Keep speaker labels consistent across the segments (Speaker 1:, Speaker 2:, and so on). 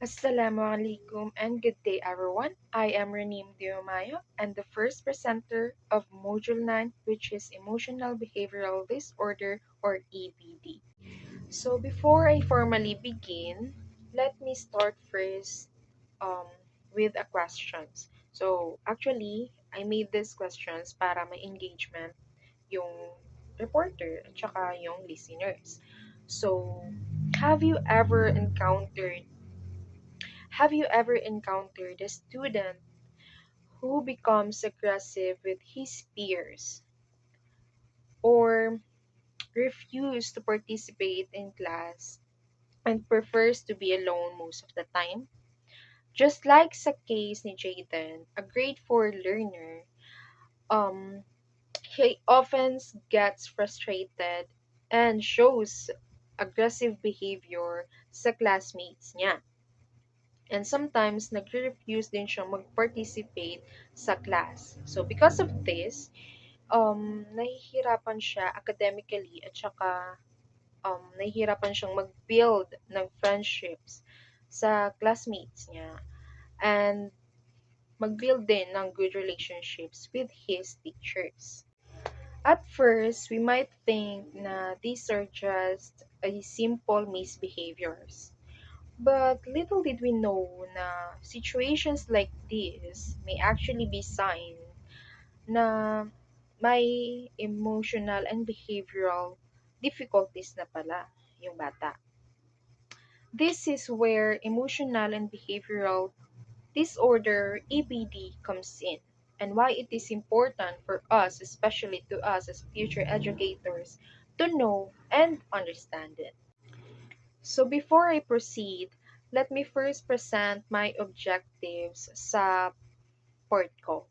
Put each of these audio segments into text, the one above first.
Speaker 1: Assalamualaikum and good day everyone. I am Renim Diomayo and the first presenter of Module 9, which is Emotional Behavioral Disorder or EBD. So before I formally begin, let me start first um, with a questions. So actually, I made these questions para may engagement yung reporter at saka yung listeners. So, have you ever encountered have you ever encountered a student who becomes aggressive with his peers or refuse to participate in class and prefers to be alone most of the time? Just like sa case ni Jaden, a grade 4 learner, um, he often gets frustrated and shows aggressive behavior sa classmates niya. And sometimes nagre-refuse din siya mag-participate sa class. So because of this, nahihirapan siya academically at saka nahihirapan siyang mag-build ng friendships sa classmates niya and mag-build din ng good relationships with his teachers. At first, we might think na these are just a simple misbehaviors. But little did we know na situations like this may actually be sign na may emotional and behavioral difficulties na pala yung bata. This is where emotional and behavioral disorder EBD comes in and why it is important for us, especially to us as future educators, to know and understand it. So before I proceed, let me first present my objectives sa part ko.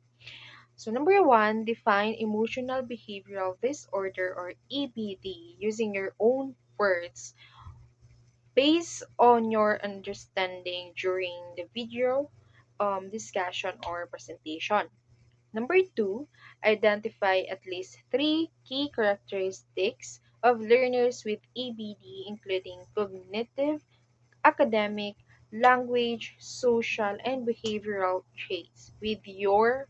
Speaker 1: So number one, define emotional behavioral disorder or EBD using your own words based on your understanding during the video discussion or presentation. Number two, identify at least three key characteristics of learners with EBD, including cognitive, academic, language, social, and behavioral traits with your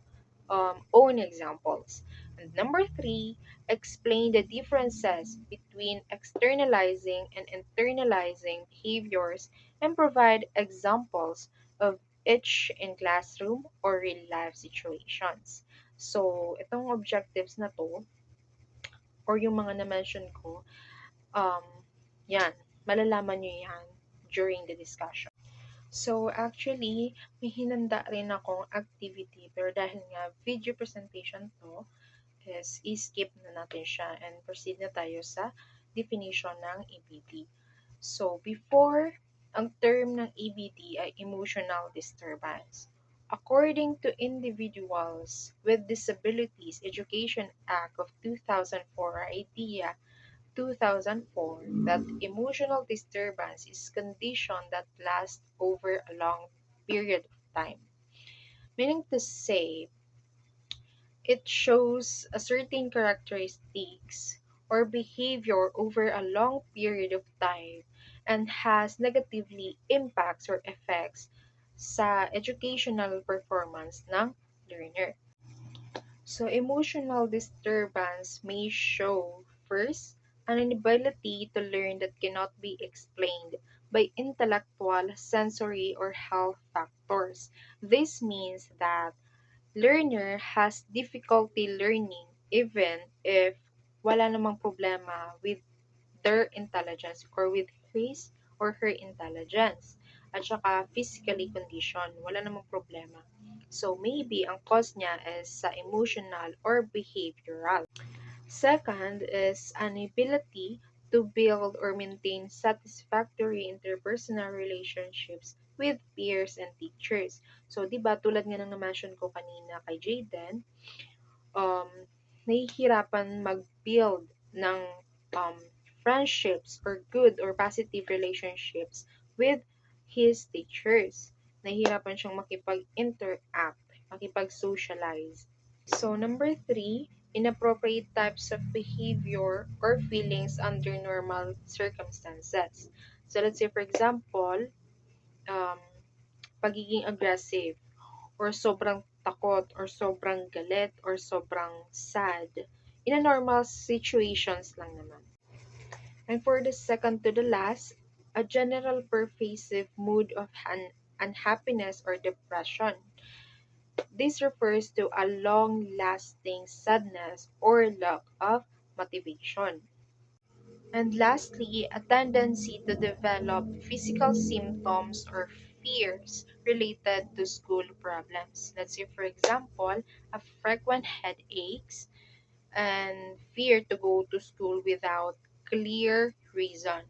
Speaker 1: own examples. And number three, explain the differences between externalizing and internalizing behaviors and provide examples of each in classroom or real life situations. So, itong objectives na to, or yung mga na-mention ko, um, yan, malalaman nyo yan during the discussion. So, actually, may hinanda rin akong activity pero dahil nga video presentation to, is i-skip na natin siya and proceed na tayo sa definition ng EBD. So, before, ang term ng EBD ay emotional disturbance. According to Individuals with Disabilities Education Act of 2004 or IDEA 2004, that emotional disturbance is condition that lasts over a long period of time. Meaning to say, it shows a certain characteristics or behavior over a long period of time and has negatively impacts or effects sa educational performance ng learner. So, emotional disturbance may show first an inability to learn that cannot be explained by intellectual, sensory, or health factors. This means that learner has difficulty learning even if wala namang problema with their intelligence or with his or her intelligence. At saka physically condition, wala namang problema. So maybe ang cause niya is sa emotional or behavioral. Second is an ability to build or maintain satisfactory interpersonal relationships with peers and teachers. So, di ba, tulad nga ng na-mention ko kanina kay Jaden, um, nahihirapan mag-build ng um, friendships or good or positive relationships with his teachers. Nahihirapan siyang makipag-interact, makipag-socialize. So, number three, inappropriate types of behavior or feelings under normal circumstances. So, let's say, for example, um, pagiging aggressive, or sobrang takot, or sobrang galit, or sobrang sad. In a normal situations lang naman. And for the second to the last, a general pervasive mood of unhappiness or depression. This refers to a long-lasting sadness or lack of motivation. And lastly, a tendency to develop physical symptoms or fears related to school problems. Let's say, for example, a frequent headaches and fear to go to school without clear reason.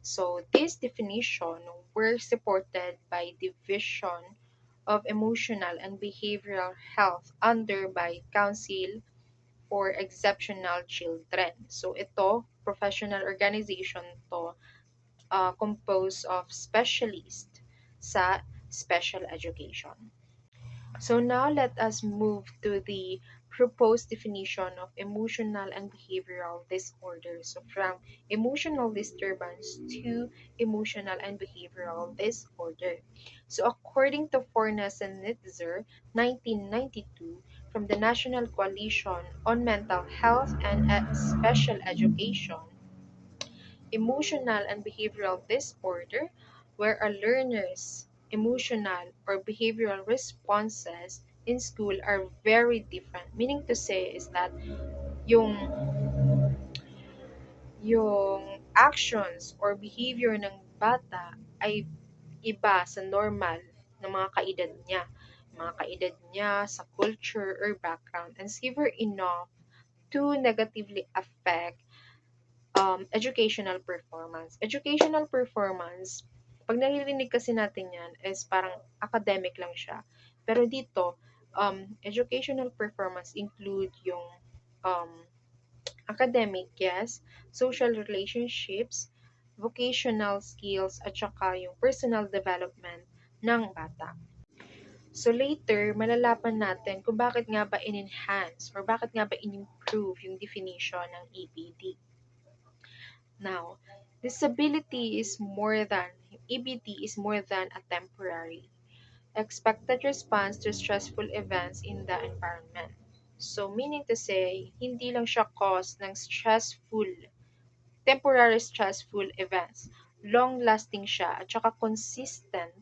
Speaker 1: So, this definition were supported by Division of Emotional and Behavioral Health under by Council for Exceptional Children. So, ito, professional organization to, composed of specialists sa special education. So now let us move to the proposed definition of emotional and behavioral disorder. So from emotional disturbance to emotional and behavioral disorder. So according to Fornes and Nitzer, 1992, from the National Coalition on Mental Health and Special Education, emotional and behavioral disorder, where a learner's emotional or behavioral responses in school are very different. Meaning to say is that yung yung actions or behavior ng bata ay iba sa normal ng mga kaedad niya. Mga kaedad niya sa culture or background and severe enough to negatively affect educational performance. Educational performance, pag naririnig kasi natin yan, is parang academic lang siya. Pero dito, educational performance include yung um, academic, yes, social relationships, vocational skills, at saka yung personal development ng bata. So later, malalaman natin kung bakit nga ba in-enhance or bakit nga ba in-improve yung definition ng EBD. Now, disability is more than, EBD is more than a temporary, expected response to stressful events in the environment. So, meaning to say, hindi lang siya cause ng temporary stressful events. Long-lasting siya at saka consistent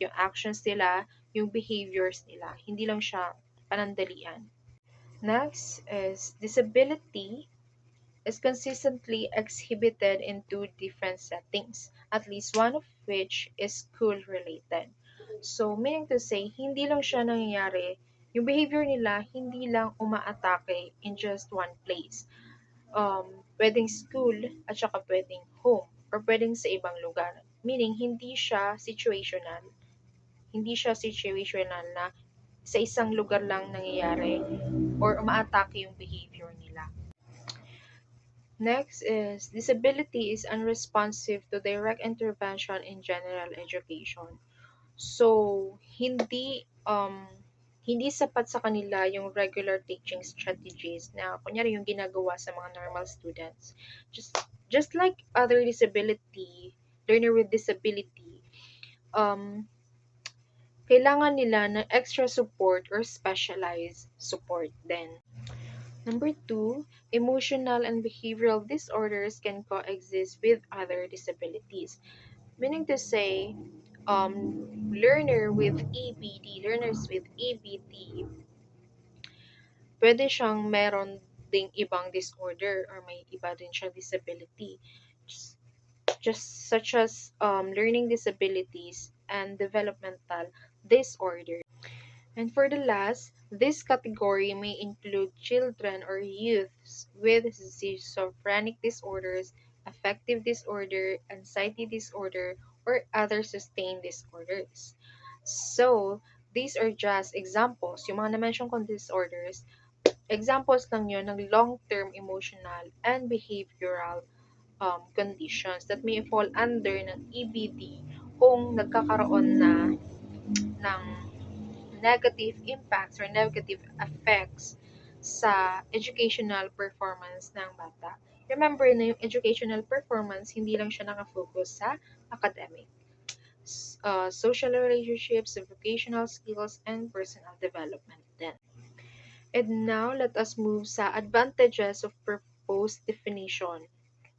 Speaker 1: yung actions nila, yung behaviors nila. Hindi lang siya panandalian. Next is disability is consistently exhibited in two different settings, at least one of which is school-related. So, meaning to say, hindi lang siya nangyayari, yung behavior nila, hindi lang umaatake in just one place. Pwedeng school at saka pwedeng home or pwedeng sa ibang lugar. Meaning, hindi siya situational. Hindi siya situational na sa isang lugar lang nangyayari or umaatake yung behavior nila. Next is disability is unresponsive to direct intervention in general education. So, hindi sapat sa kanila yung regular teaching strategies na kunyari yung ginagawa sa mga normal students. Just like other learner with disability, um, kailangan nila ng extra support or specialized support din. Number two, emotional and behavioral disorders can coexist with other disabilities. Meaning to say, learners with EBD, pwede siyang meron ding ibang disorder or may iba din siyang disability. Just such as learning disabilities and developmental disorder. And for the last, this category may include children or youths with schizophrenic disorders, affective disorder, anxiety disorder, or other sustained disorders. So, these are just examples. Yung mga na-mention kong disorders, examples lang yun ng long-term emotional and behavioral conditions that may fall under ng EBD kung nagkakaroon na ng negative impacts or negative effects sa educational performance ng bata. Remember na yung educational performance, hindi lang siya nakafocus sa academic. social relationships, vocational skills, and personal development din. And now, let us move sa advantages of proposed definition.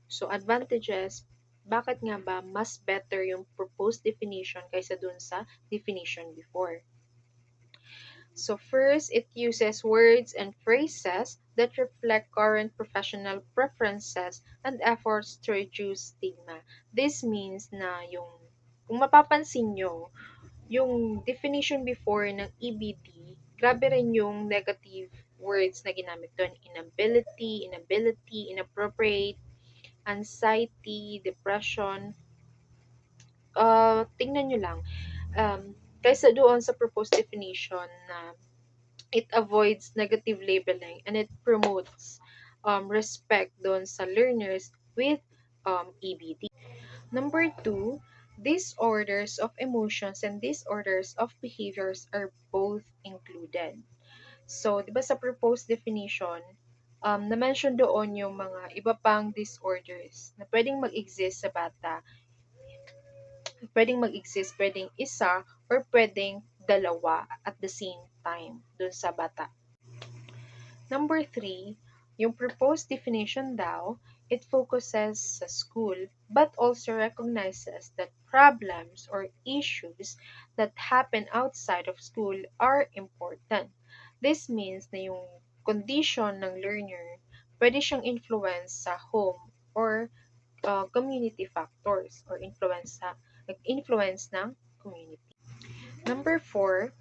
Speaker 1: So, advantages, bakit nga ba mas better yung proposed definition kaysa dun sa definition before? So first, it uses words and phrases that reflect current professional preferences and efforts to reduce stigma. This means na kung mapapansin nyo, yung definition before ng EBD, grabe rin yung negative words na ginamit doon. Inability, inappropriate, anxiety, depression. Tingnan nyo lang. Um, Kaysa doon sa proposed definition na it avoids negative labeling and it promotes respect doon sa learners with EBD. Number two, disorders of emotions and disorders of behaviors are both included. So, di ba sa proposed definition, na-mention doon yung mga iba pang disorders na pwedeng mag-exist, pwedeng isa, or pwedeng dalawa at the same time doon sa bata. Number three, yung proposed definition daw, it focuses sa school but also recognizes that problems or issues that happen outside of school are important. This means na yung condition ng learner pwede siyang influence sa home or community factors or nag-influence ng community. Number four,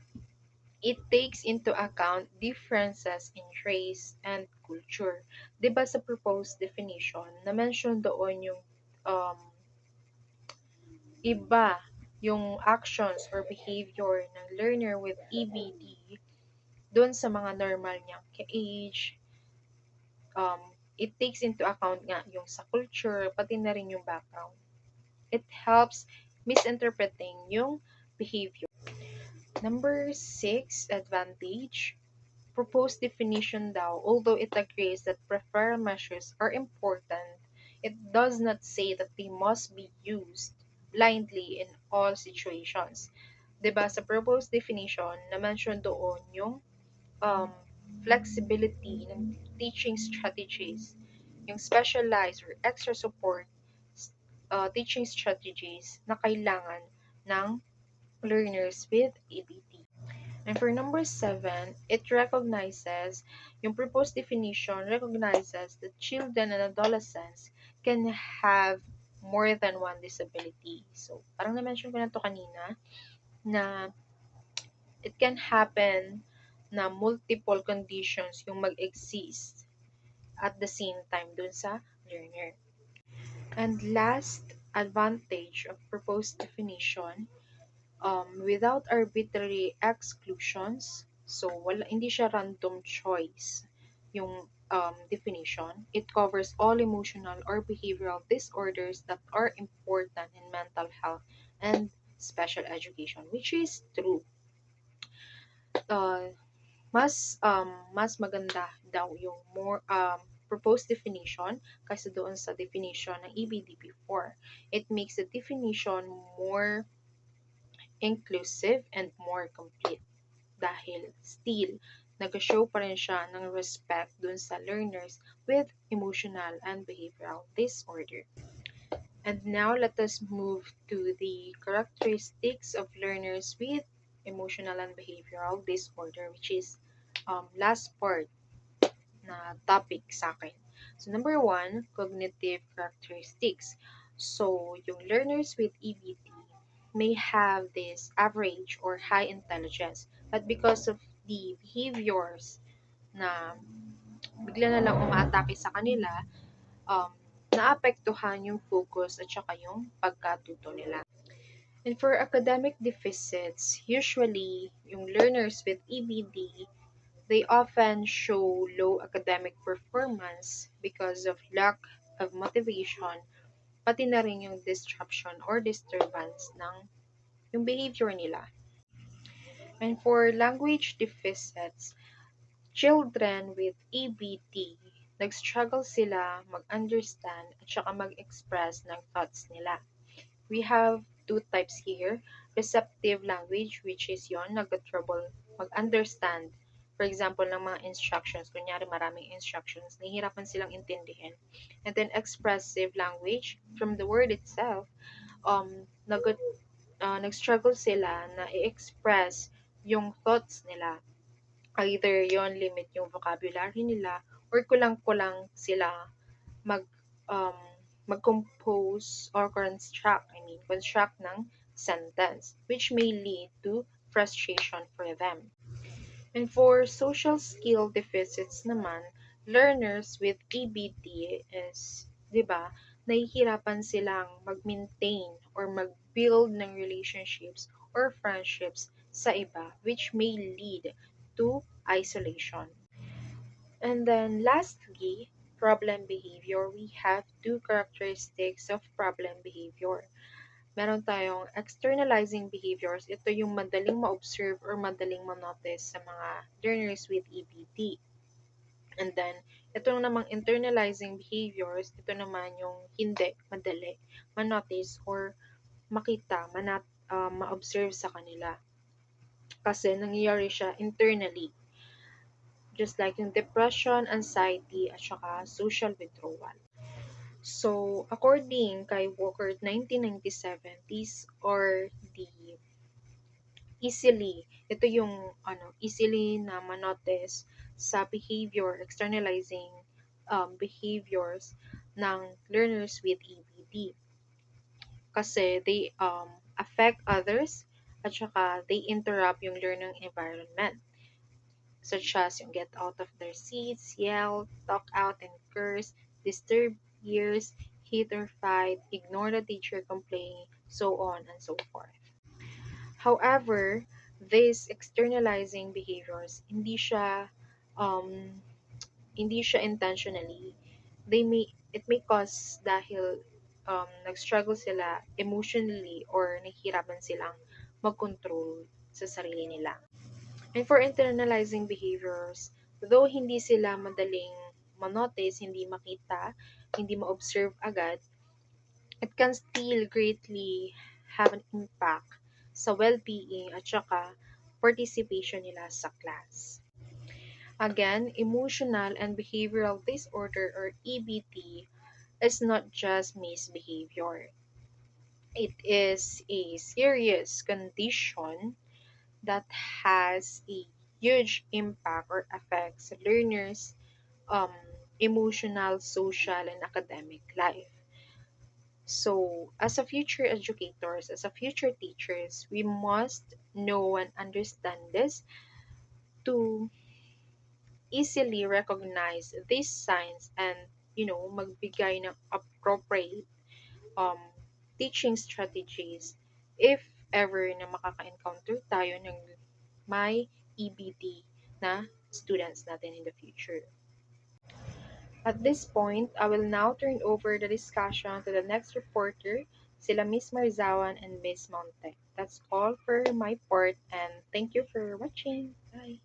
Speaker 1: it takes into account differences in race and culture. 'Di ba sa proposed definition, na-mention doon yung um, iba yung actions or behavior ng learner with EBD doon sa mga normal niyang age. It takes into account nga yung sa culture, pati na rin yung background. It helps misinterpreting yung behavior. Number six, advantage. Proposed definition daw, although it agrees that preferred measures are important, it does not say that they must be used blindly in all situations. 'Di ba sa proposed definition, na-mention doon yung um, flexibility ng teaching strategies, yung specialized or extra support teaching strategies na kailangan ng learners with EBT. And for number seven, it recognizes, yung proposed definition recognizes that children and adolescents can have more than one disability. So, parang na-mention ko na to kanina, na it can happen na multiple conditions yung mag-exist at the same time dun sa learner. And last advantage of proposed definition, without arbitrary exclusions, so hindi siya random choice yung definition. It covers all emotional or behavioral disorders that are important in mental health and special education, which is true. Uh, mas maganda daw yung more proposed definition kaysa doon sa definition ng EBD before. It makes the definition more inclusive and more complete dahil still nag-show pa rin siya ng respect dun sa learners with emotional and behavioral disorder. And now let us move to the characteristics of learners with emotional and behavioral disorder, which is last part na topic sa akin. So number one, cognitive characteristics. So yung learners with EBT may have this average or high intelligence, but because of the behaviors na bigla na lang umaatake sa kanila, naapektuhan yung focus at saka yung pagkatuto nila. And for academic deficits, usually yung learners with EBD, they often show low academic performance because of lack of motivation, pati na rin yung disruption or disturbance ng yung behavior nila. And for language deficits, children with EBT, nag-struggle sila mag-understand at saka mag-express ng thoughts nila. We have two types here. Receptive language, which is yon, nag-trouble mag-understand. For example, ng mga instructions. Kunyari, maraming instructions. Nahihirapan silang intindihin. And then, expressive language, from the word itself, nag nag-struggle sila na i-express yung thoughts nila. Either yon limit yung vocabulary nila or kulang-kulang sila mag um, mag-compose or construct ng sentence, which may lead to frustration for them. And for social skill deficits naman, learners with EBT is, 'di ba, nahihirapan silang mag-maintain or mag-build ng relationships or friendships sa iba, which may lead to isolation. And then lastly, problem behavior. We have two characteristics of problem behavior. Meron tayong externalizing behaviors. Ito yung madaling ma-observe or madaling ma-notice sa mga learners with EBT. And then, ito namang internalizing behaviors, ito naman yung hindi madali ma-notice or makita, ma-observe sa kanila. Kasi nangyayari siya internally. Just like yung depression, anxiety, at saka social withdrawal. So, according kay Walker 1997, these are the ito yung easily na manotice sa behavior, externalizing behaviors ng learners with EBD. Kasi they affect others at saka they interrupt yung learning environment. Such as yung get out of their seats, yell, talk out and curse, disturb ears, hit or fight, ignore the teacher complaining, so on and so forth. However, these externalizing behaviors, um, hindi siya intentionally. It may cause dahil nag-struggle sila emotionally or nahihirapan silang mag-control sa sarili nila. And for internalizing behaviors, though hindi sila madaling manotice, hindi makita, hindi ma-observe agad, it can still greatly have an impact sa well-being at saka participation nila sa class. Again, emotional and behavioral disorder or EBT is not just misbehavior. It is a serious condition that has a huge impact or affects learners' um, emotional, social, and academic life. So, as a future educators, as a future teachers, we must know and understand this to easily recognize these signs and, magbigay ng appropriate um, teaching strategies if ever na makaka-encounter tayo ng may EBT na students natin in the future. At this point, I will now turn over the discussion to the next reporter, sila Miss Marzawan and Miss Monte. That's all for my part and thank you for watching. Bye!